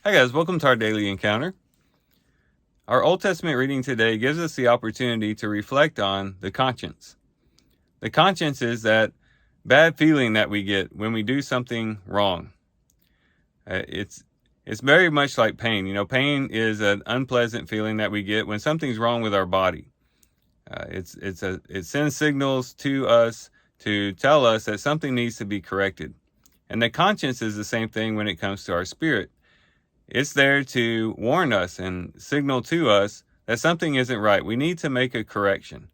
Hi guys, welcome to our daily encounter. Our Old Testament reading today gives us the opportunity to reflect on the conscience. The conscience is that bad feeling that we get when we do something wrong. It's very much like pain. Pain is an unpleasant feeling that we get when something's wrong with our body. It sends signals to us to tell us that something needs to be corrected. And the conscience is the same thing when it comes to our spirit. It's there to warn us and signal to us that something isn't right. We need to make a correction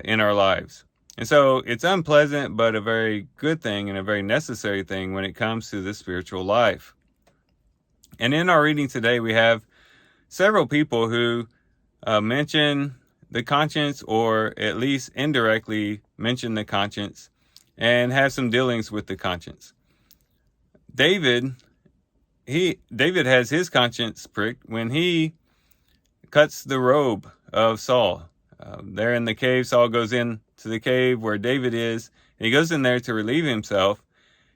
in our lives. And so it's unpleasant, but a very good thing and a very necessary thing when it comes to the spiritual life. And in our reading today, we have several people who mention the conscience, or at least indirectly mention the conscience, and have some dealings with the conscience. David has his conscience pricked when he cuts the robe of Saul. There in the cave, Saul goes into the cave where David is, and he goes in there to relieve himself.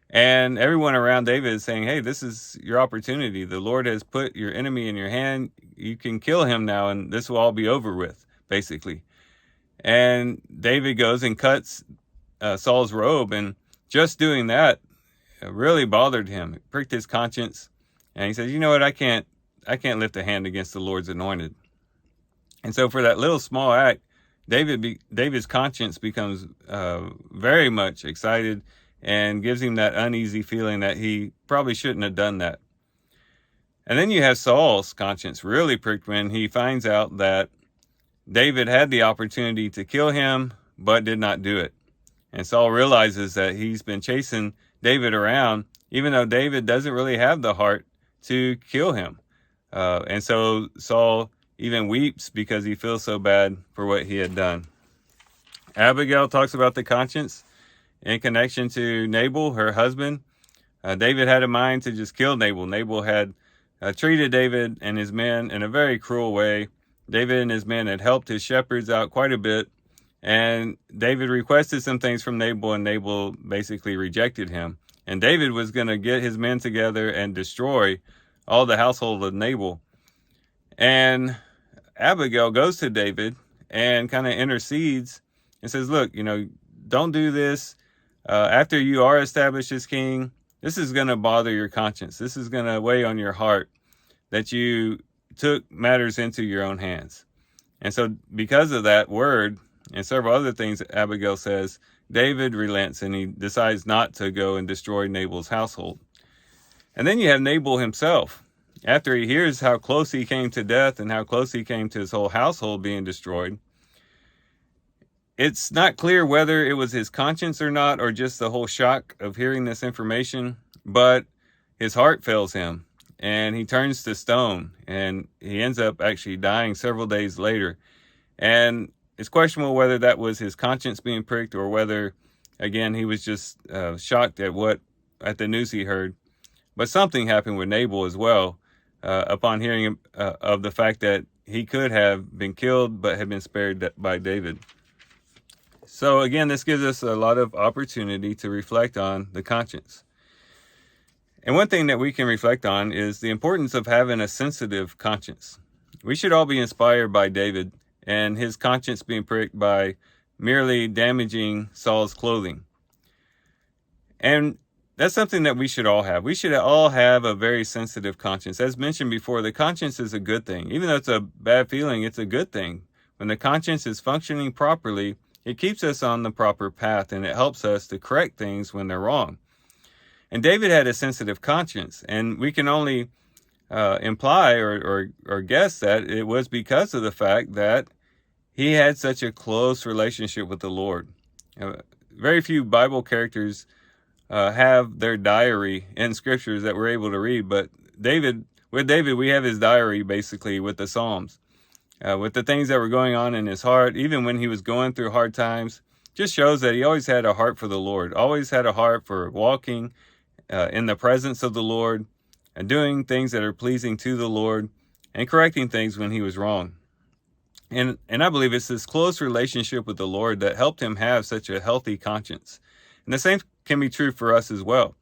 And everyone around David is saying, hey, this is your opportunity. The Lord has put your enemy in your hand. You can kill him now, and this will all be over with, basically. And David goes and cuts Saul's robe, and just doing that really bothered him. It pricked his conscience. And he says, you know what, I can't lift a hand against the Lord's anointed. And so for that little small act, David's conscience becomes very much excited and gives him that uneasy feeling that he probably shouldn't have done that. And then you have Saul's conscience really pricked when he finds out that David had the opportunity to kill him, but did not do it. And Saul realizes that he's been chasing David around, even though David doesn't really have the heart to kill him. And so Saul even weeps because he feels so bad for what he had done. Abigail talks about the conscience in connection to Naval, her husband. David had a mind to just kill Naval. Naval had treated David and his men in a very cruel way. David and his men had helped his shepherds out quite a bit. And David requested some things from Naval, and Naval basically rejected him. And David was going to get his men together and destroy all the household of Naval. And Abigail goes to David and kind of intercedes and says, look, don't do this. After you are established as king, this is going to bother your conscience. This is going to weigh on your heart that you took matters into your own hands. And so because of that word and several other things that Abigail says, David relents and he decides not to go and destroy Nabal's household. And then you have Nabal himself. After he hears how close he came to death and how close he came to his whole household being destroyed, it's not clear whether it was his conscience or not, or just the whole shock of hearing this information, but his heart fails him and he turns to stone, and he ends up actually dying several days later. And it's questionable whether that was his conscience being pricked, or whether, again, he was just shocked at the news he heard. But something happened with Nabal as well, upon hearing of the fact that he could have been killed, but had been spared by David. So again, this gives us a lot of opportunity to reflect on the conscience. And one thing that we can reflect on is the importance of having a sensitive conscience. We should all be inspired by David and his conscience being pricked by merely damaging Saul's clothing. And that's something that we should all have. We should all have a very sensitive conscience. As mentioned before, the conscience is a good thing. Even though it's a bad feeling, it's a good thing. When the conscience is functioning properly, it keeps us on the proper path, and it helps us to correct things when they're wrong. And David had a sensitive conscience, and we can only imply or guess that it was because of the fact that he had such a close relationship with the Lord. Very few Bible characters have their diary in scriptures that we're able to read, but with David, we have his diary basically with the Psalms, with the things that were going on in his heart, even when he was going through hard times. Just shows that he always had a heart for the Lord, always had a heart for walking in the presence of the Lord and doing things that are pleasing to the Lord and correcting things when he was wrong. And I believe it's this close relationship with the Lord that helped him have such a healthy conscience. And the same can be true for us as well.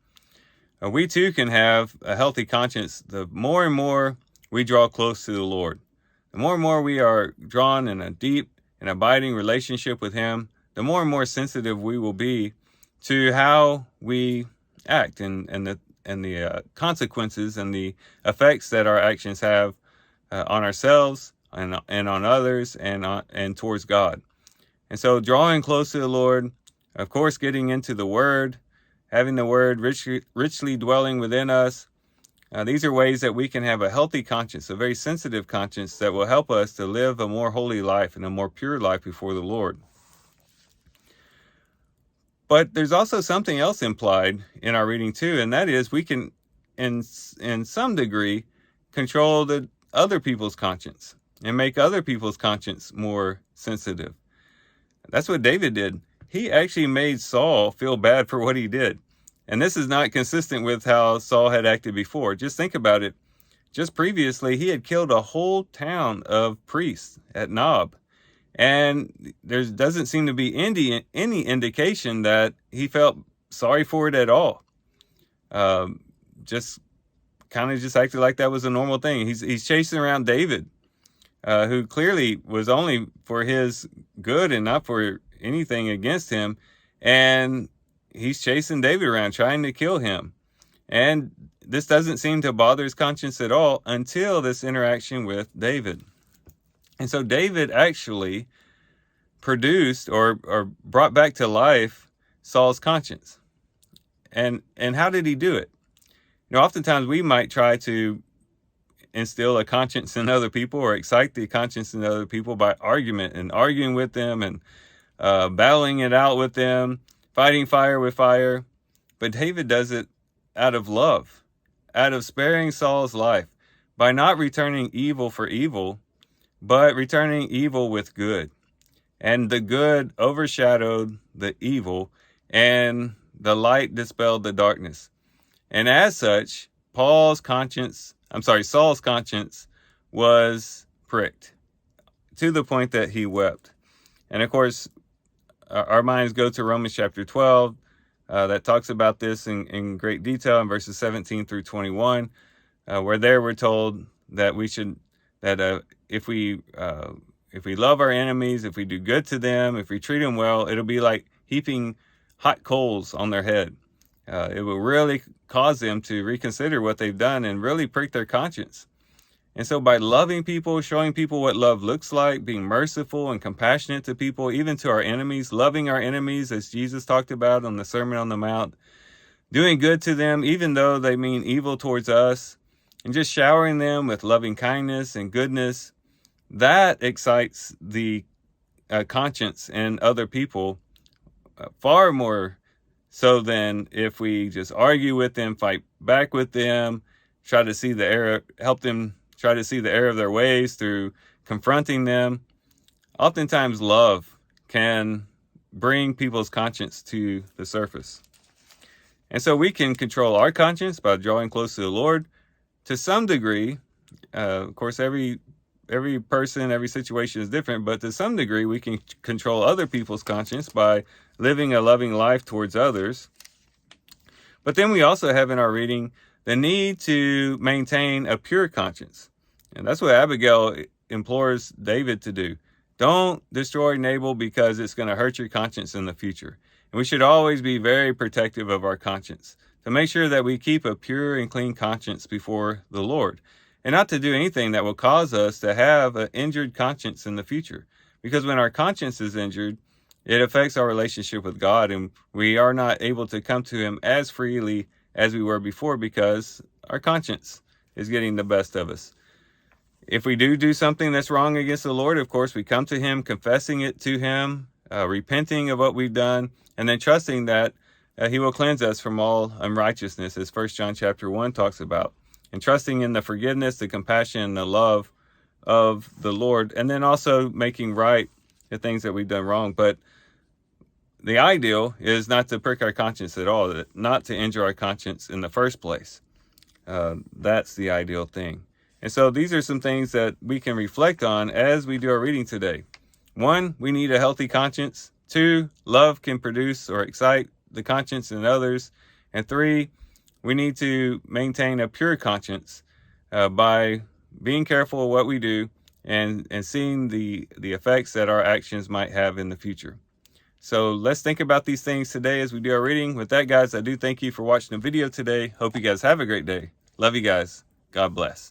we too can have a healthy conscience the more and more we draw close to the Lord. The more and more we are drawn in a deep and abiding relationship with Him, the more and more sensitive we will be to how we act and the consequences and the effects that our actions have on ourselves and on others and towards God. And so drawing close to the Lord, of course, getting into the Word, having the Word richly dwelling within us, these are ways that we can have a healthy conscience, a very sensitive conscience that will help us to live a more holy life and a more pure life before the Lord. But there's also something else implied in our reading too, and that is we can, in some degree, control the other people's conscience and make other people's conscience more sensitive. That's what David did. He actually made Saul feel bad for what he did. And this is not consistent with how Saul had acted before. Just think about it. Just previously, he had killed a whole town of priests at Nob. And there doesn't seem to be any indication that he felt sorry for it at all. Just acted like that was a normal thing. He's chasing around David, who clearly was only for his good and not for anything against him. And he's chasing David around, trying to kill him. And this doesn't seem to bother his conscience at all until this interaction with David. And so David actually produced or brought back to life Saul's conscience. And how did he do it? Oftentimes we might try to instill a conscience in other people or excite the conscience in other people by argument and arguing with them and battling it out with them, fighting fire with fire. But David does it out of love, out of sparing Saul's life, by not returning evil for evil, but returning evil with good. And the good overshadowed the evil, and the light dispelled the darkness. And as such, Saul's conscience was pricked to the point that he wept. And of course, our minds go to Romans chapter 12, that talks about this in great detail in verses 17 through 21, where there we're told that if we love our enemies, if we do good to them, if we treat them well, it'll be like heaping hot coals on their head. It will really cause them to reconsider what they've done and really prick their conscience. And so by loving people, showing people what love looks like, being merciful and compassionate to people, even to our enemies, loving our enemies as Jesus talked about on the Sermon on the Mount, doing good to them even though they mean evil towards us, and just showering them with loving kindness and goodness, that excites the conscience in other people far more so than if we just argue with them, fight back with them, try to see the error, help them try to see the error of their ways through confronting them. Oftentimes love can bring people's conscience to the surface. And so we can control our conscience by drawing close to the Lord to some degree. Of course, every person, every situation is different, but to some degree we can control other people's conscience by living a loving life towards others. But then we also have in our reading the need to maintain a pure conscience. And that's what Abigail implores David to do. Don't destroy Naval because it's going to hurt your conscience in the future. And we should always be very protective of our conscience to make sure that we keep a pure and clean conscience before the Lord, and not to do anything that will cause us to have an injured conscience in the future. Because when our conscience is injured, it affects our relationship with God, and we are not able to come to Him as freely as we were before because our conscience is getting the best of us. If we do something that's wrong against the Lord, of course, we come to Him, confessing it to Him, repenting of what we've done, and then trusting that He will cleanse us from all unrighteousness, as 1 John chapter 1 talks about, and trusting in the forgiveness, the compassion, and the love of the Lord, and then also making right the things that we've done wrong. But the ideal is not to prick our conscience at all, not to injure our conscience in the first place. That's the ideal thing. And so these are some things that we can reflect on as we do our reading today. 1, we need a healthy conscience. 2, love can produce or excite the conscience in others. And 3, we need to maintain a pure conscience by being careful of what we do and seeing the effects that our actions might have in the future. So let's think about these things today as we do our reading. With that, guys, I do thank you for watching the video today. Hope you guys have a great day. Love you guys. God bless.